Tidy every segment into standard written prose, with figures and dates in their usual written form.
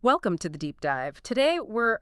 Welcome to the deep dive. Today we're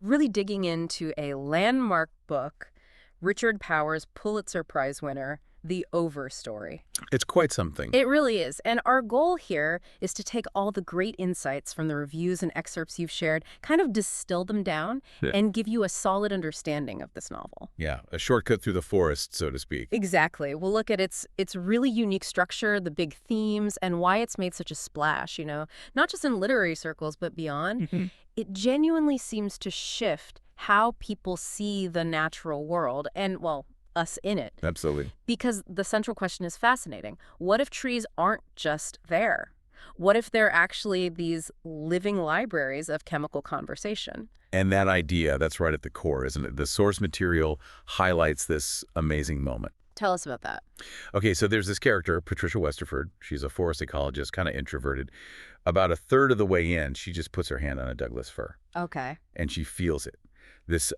really digging into a landmark book, Richard Powers' Pulitzer Prize winner, The Overstory. It's quite something. It really is. And our goal here is to take all the great insights from the reviews and excerpts you've shared, kind of distill them down, Yeah. and give you a solid understanding of this novel. Yeah, a shortcut through the forest, so to speak. Exactly. We'll look at its really unique structure, the big themes, and why it's made such a splash, not just in literary circles, but beyond. Mhm. It genuinely seems to shift how people see the natural world and, well, us in it. Absolutely. Because the central question is fascinating. What if trees aren't just there? What if they're actually these living libraries of chemical conversation? And that idea, that's right at the core, isn't it? The source material highlights this amazing moment. Tell us about that. Okay, so there's this character, Patricia Westerford. She's a forest ecologist, kind of introverted. About a third of the way in, she just puts her hand on a Douglas fir, Okay. and she feels it. This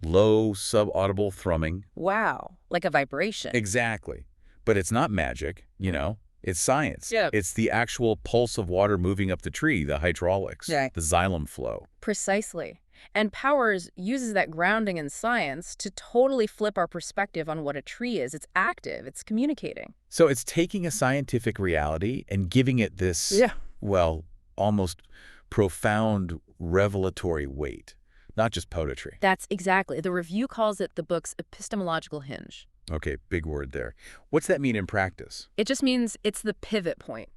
low, subaudible thrumming. Wow. Like a vibration. Exactly. But it's not magic, you know. It's science. Yeah. It's the actual pulse of water moving up the tree, the hydraulics, Yeah. the xylem flow. Precisely. And Powers uses that grounding in science to totally flip our perspective on what a tree is. It's active. It's communicating. So it's taking a scientific reality and giving it this, well, almost profound revelatory weight, not just poetry. That's exactly. The review calls it the book's epistemological hinge. Okay, big word there. What's that mean in practice? It just means it's the pivot point,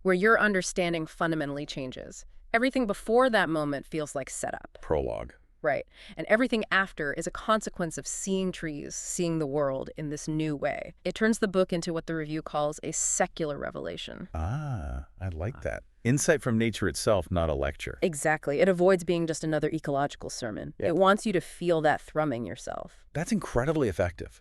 where your understanding fundamentally changes. Everything before that moment feels like setup. Prologue. Right. And everything after is a consequence of seeing trees, seeing the world in this new way. It turns the book into what the review calls a secular revelation. Ah, I like that. Insight from nature itself, not a lecture. Exactly. It avoids being just another ecological sermon. Yeah. It wants you to feel that thrumming yourself. That's incredibly effective.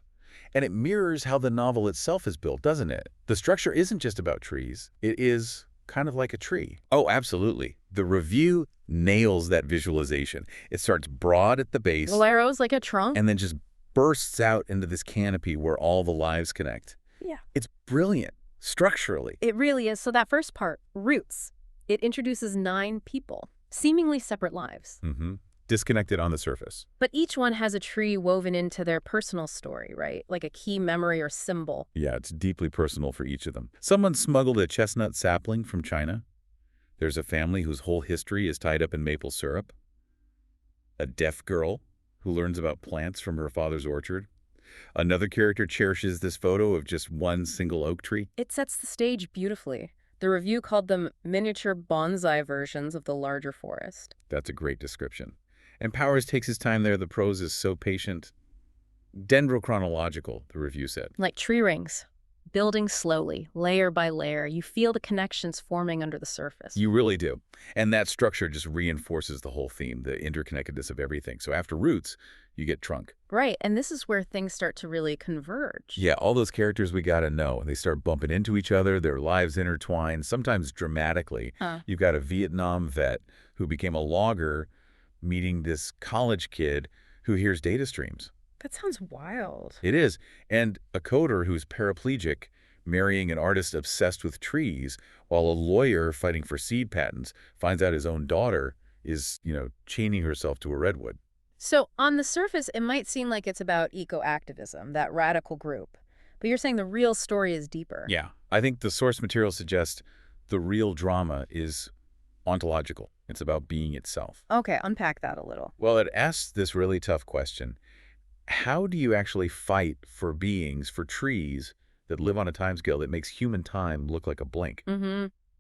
And it mirrors how the novel itself is built, doesn't it? The structure isn't just about trees. It is kind of like a tree. Oh, absolutely. The review nails that visualization. It starts broad at the base Valero's like a trunk? and then just bursts out into this canopy where all the lives connect. Yeah. It's brilliant, structurally. It really is. So that first part, roots, it introduces 9 people, seemingly separate lives. Disconnected on the surface. But each one has a tree woven into their personal story, right? Like a key memory or symbol. Yeah, it's deeply personal for each of them. Someone smuggled a chestnut sapling from China. There's a family whose whole history is tied up in maple syrup. A deaf girl who learns about plants from her father's orchard. Another character cherishes this photo of just one single oak tree. It sets the stage beautifully. The review called them miniature bonsai versions of the larger forest. That's a great description. And Powers takes his time there. The prose is so patient. Dendrochronological, the review said. Like tree rings, building slowly, layer by layer. You feel the connections forming under the surface. You really do. And that structure just reinforces the whole theme, the interconnectedness of everything. So after roots, you get trunk. Right, and this is where things start to really converge. Yeah, all those characters we got to know. They start bumping into each other, their lives intertwine, sometimes dramatically. You've got a Vietnam vet who became a logger meeting this college kid who hears data streams. That sounds wild. It is. And a coder who's paraplegic marrying an artist obsessed with trees, while a lawyer fighting for seed patents finds out his own daughter is, chaining herself to a redwood. So on the surface, it might seem like it's about eco-activism, that radical group. But you're saying the real story is deeper. Yeah. I think the source material suggests the real drama is ontological. It's about being itself. Okay, unpack that a little. Well, it asks this really tough question. How do you actually fight for beings, for trees that live on a timescale that makes human time look like a blink?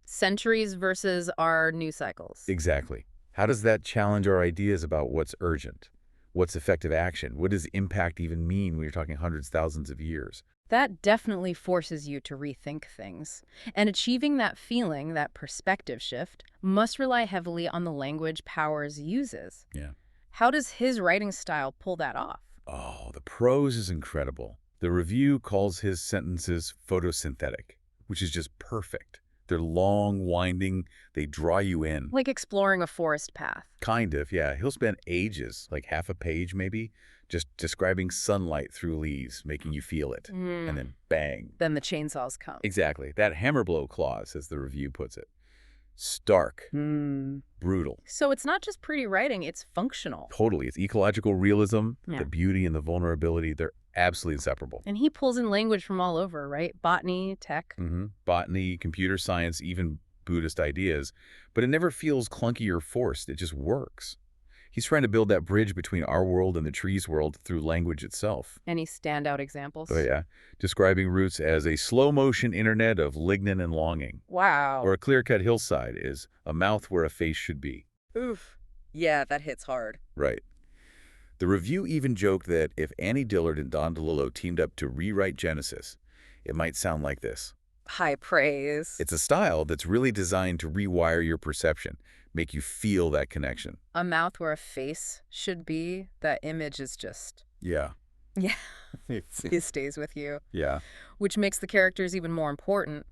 Centuries versus our news cycles. Exactly. How does that challenge our ideas about what's urgent? What's effective action? What does impact even mean when you're talking hundreds, thousands of years? That definitely forces you to rethink things. And achieving that feeling, that perspective shift, must rely heavily on the language Powers uses. Yeah. How does his writing style pull that off? Oh, the prose is incredible. The review calls his sentences photosynthetic, which is just perfect. They're long, winding, they draw you in. Like exploring a forest path. Kind of, yeah. He'll spend ages, like half a page maybe, just describing sunlight through leaves, making you feel it. And then bang. Then the chainsaws come. Exactly. That hammer blow clause, as the review puts it. Stark. Hmm. Brutal. So it's not just pretty writing, it's functional. Totally. It's ecological realism, Yeah. the beauty and the vulnerability, they're absolutely inseparable. And he pulls in language from all over, right? Botany, tech. Botany, computer science, even Buddhist ideas, but it never feels clunky or forced. It just works. He's trying to build that bridge between our world and the trees world through language itself. Any standout examples? Oh yeah, describing roots as a slow-motion internet of lignin and longing. Wow. Or a clear-cut hillside is a mouth where a face should be. Oof. Yeah, that hits hard. Right. The review even joked that if Annie Dillard and Don DeLillo teamed up to rewrite Genesis, it might sound like this. High praise. It's a style that's really designed to rewire your perception, make you feel that connection. A mouth where a face should be, that image is just... Yeah. Yeah. It stays with you. Yeah. Which makes the characters even more important.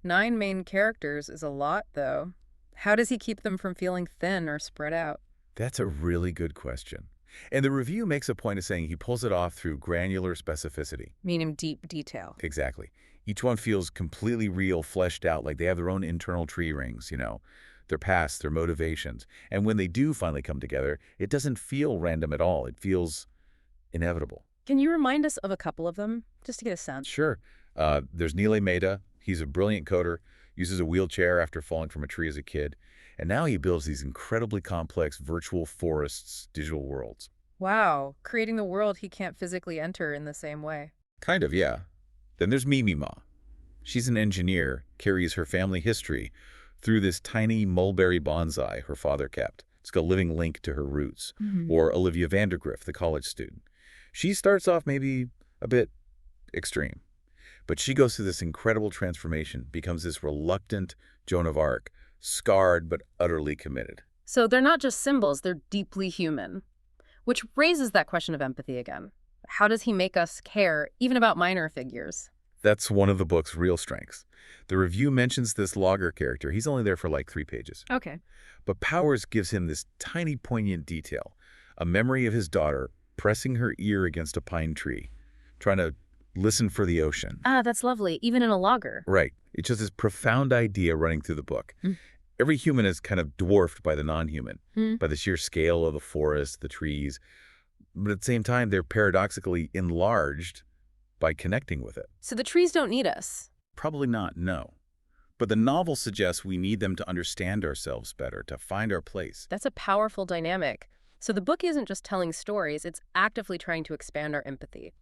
9 main characters is a lot, though. How does he keep them from feeling thin or spread out? That's a really good question. And the review makes a point of saying he pulls it off through granular specificity. Meaning deep detail. Exactly. Each one feels completely real, fleshed out, like they have their own internal tree rings, their past, their motivations. And when they do finally come together, it doesn't feel random at all. It feels inevitable. Can you remind us of a couple of them, just to get a sense? Sure. There's Nilay Mehta. He's a brilliant coder, uses a wheelchair after falling from a tree as a kid. And now he builds these incredibly complex virtual forests, digital worlds. Wow, creating the world he can't physically enter in the same way. Kind of, yeah. Then there's Mimi Ma. She's an engineer, carries her family history through this tiny mulberry bonsai her father kept. It's got a living link to her roots. Or Olivia Vandergriff, the college student. She starts off maybe a bit extreme, but she goes through this incredible transformation, becomes this reluctant Joan of Arc, scarred but utterly committed. So they're not just symbols, they're deeply human. Which raises that question of empathy again. How does he make us care, even about minor figures? That's one of the book's real strengths. The review mentions this logger character. He's only there for like 3 pages. Okay. But Powers gives him this tiny poignant detail, a memory of his daughter pressing her ear against a pine tree, trying to listen for the ocean. Ah, that's lovely, even in a logger. Right. It's just this profound idea running through the book. Every human is kind of dwarfed by the non-human, by the sheer scale of the forest, the trees. But at the same time, they're paradoxically enlarged by connecting with it. So the trees don't need us. Probably not, no. But the novel suggests we need them to understand ourselves better, to find our place. That's a powerful dynamic. So the book isn't just telling stories, it's actively trying to expand our empathy.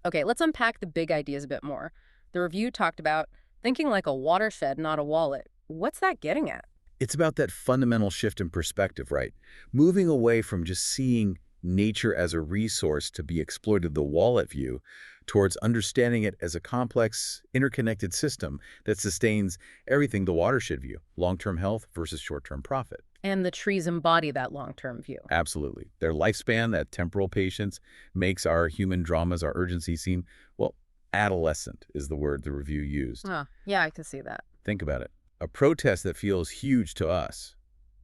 Okay, let's unpack the big ideas a bit more. The review talked about thinking like a watershed, not a wallet. What's that getting at? It's about that fundamental shift in perspective, right? Moving away from just seeing nature as a resource to be exploited, the wallet view, towards understanding it as a complex, interconnected system that sustains everything, the watershed view, long-term health versus short-term profit. And the trees embody that long-term view. Absolutely. Their lifespan, that temporal patience, makes our human dramas, our urgency seem, well, adolescent is the word the review used. Oh, yeah, I can see that. Think about it. A protest that feels huge to us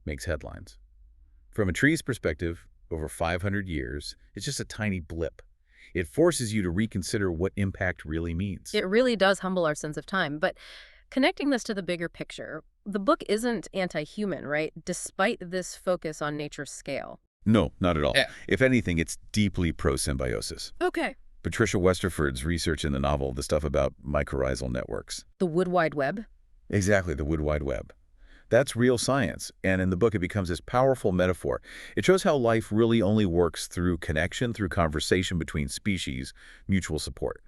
makes headlines. From a tree's perspective, over 500 years, it's just a tiny blip. It forces you to reconsider what impact really means. It really does humble our sense of time. But connecting this to the bigger picture, the book isn't anti-human, right? Despite this focus on nature's scale. No, not at all. Yeah. If anything, it's deeply pro-symbiosis. Okay. Patricia Westerford's research in the novel, the stuff about mycorrhizal networks. The Wood Wide Web? Exactly, the Wood Wide Web. That's real science, and in the book it becomes this powerful metaphor. It shows how life really only works through connection, through conversation between species, mutual support.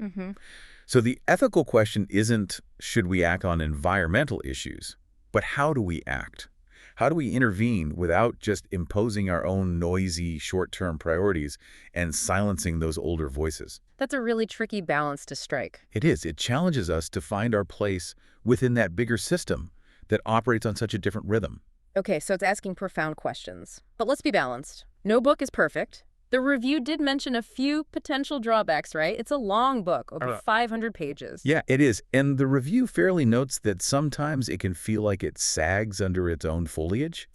So the ethical question isn't, should we act on environmental issues, but how do we act? How do we intervene without just imposing our own noisy, short-term priorities and silencing those older voices? That's a really tricky balance to strike. It is. It challenges us to find our place within that bigger system that operates on such a different rhythm. Okay, so it's asking profound questions. But let's be balanced. No book is perfect. The review did mention a few potential drawbacks, right? It's a long book, over 500 pages. Yeah, it is. And the review fairly notes that sometimes it can feel like it sags under its own foliage.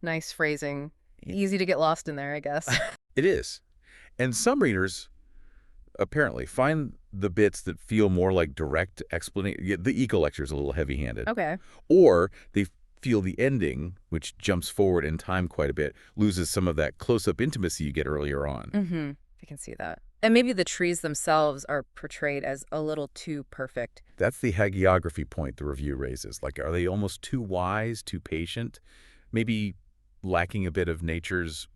Nice phrasing. Easy to get lost in there, I guess. It is. And some readers apparently find the bits that feel more like direct explanation. The eco lecture is a little heavy-handed. Okay. Or they feel the ending, which jumps forward in time quite a bit, loses some of that close-up intimacy you get earlier on. Mm-hmm. I can see that. And maybe the trees themselves are portrayed as a little too perfect. That's the hagiography point the review raises. Like, are they almost too wise, too patient, maybe lacking a bit of nature's,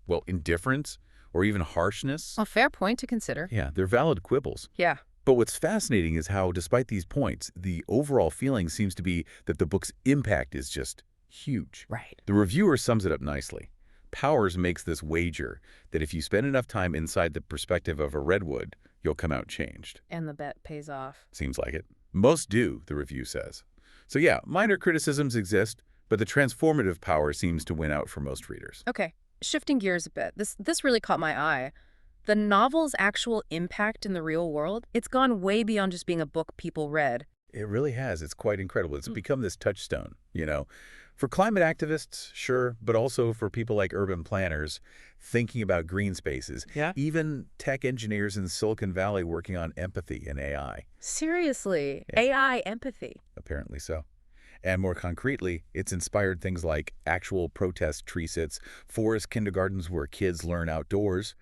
well, indifference or even harshness? A fair point to consider. Yeah, they're valid quibbles. Yeah. But what's fascinating is how, despite these points, the overall feeling seems to be that the book's impact is just huge. Right. The reviewer sums it up nicely. Powers makes this wager that if you spend enough time inside the perspective of a redwood, you'll come out changed. And the bet pays off. Seems like it. Most do, the review says. So yeah, minor criticisms exist, but the transformative power seems to win out for most readers. Okay. Shifting gears a bit. This really caught my eye. The novel's actual impact in the real world, it's gone way beyond just being a book people read. It really has. It's quite incredible. It's become this touchstone, For climate activists, sure, but also for people like urban planners thinking about green spaces. Yeah. Even tech engineers in Silicon Valley working on empathy and AI. Seriously, Yeah. AI empathy. Apparently so. And more concretely, it's inspired things like actual protest tree sits, forest kindergartens where kids learn outdoors,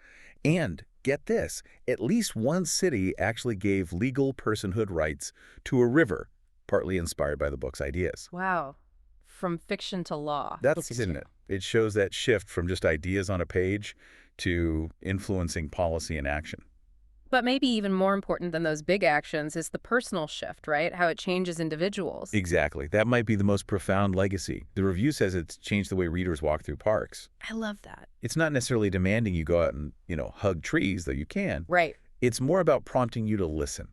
and, get this, at least one city actually gave legal personhood rights to a river, partly inspired by the book's ideas. Wow. From fiction to law. That's, isn't it? It shows that shift from just ideas on a page to influencing policy and action. But maybe even more important than those big actions is the personal shift, right? How it changes individuals. Exactly. That might be the most profound legacy. The review says it's changed the way readers walk through parks. I love that. It's not necessarily demanding you go out and, hug trees, though you can. Right. It's more about prompting you to listen,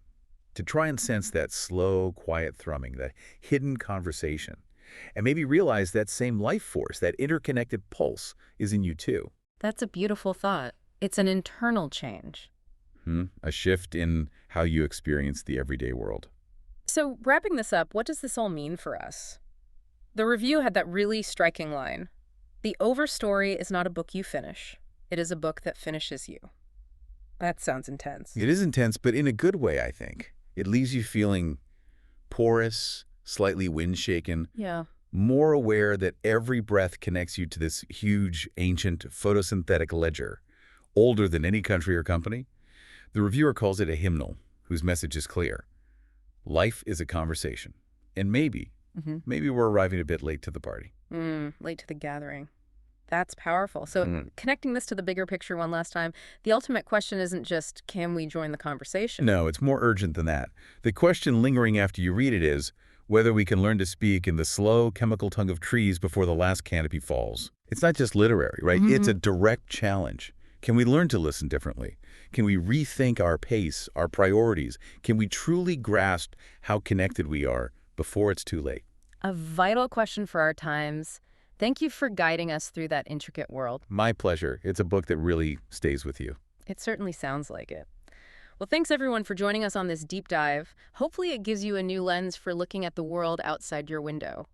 to try and sense that slow, quiet thrumming, that hidden conversation, and maybe realize that same life force, that interconnected pulse, is in you too. That's a beautiful thought. It's an internal change. A shift in how you experience the everyday world. So, wrapping this up, what does this all mean for us? The review had that really striking line. The Overstory is not a book you finish. It is a book that finishes you. That sounds intense. It is intense, but in a good way, I think. It leaves you feeling porous, slightly wind-shaken, Yeah. more aware that every breath connects you to this huge, ancient, photosynthetic ledger, older than any country or company. The reviewer calls it a hymnal, whose message is clear. Life is a conversation. And maybe we're arriving a bit late to the party. Late to the gathering. That's powerful. So connecting this to the bigger picture one last time, the ultimate question isn't just, can we join the conversation? No, it's more urgent than that. The question lingering after you read it is whether we can learn to speak in the slow chemical tongue of trees before the last canopy falls. It's not just literary, right? It's a direct challenge. Can we learn to listen differently? Can we rethink our pace, our priorities? Can we truly grasp how connected we are before it's too late? A vital question for our times. Thank you for guiding us through that intricate world. My pleasure. It's a book that really stays with you. It certainly sounds like it. Well, thanks everyone for joining us on this deep dive. Hopefully it gives you a new lens for looking at the world outside your window.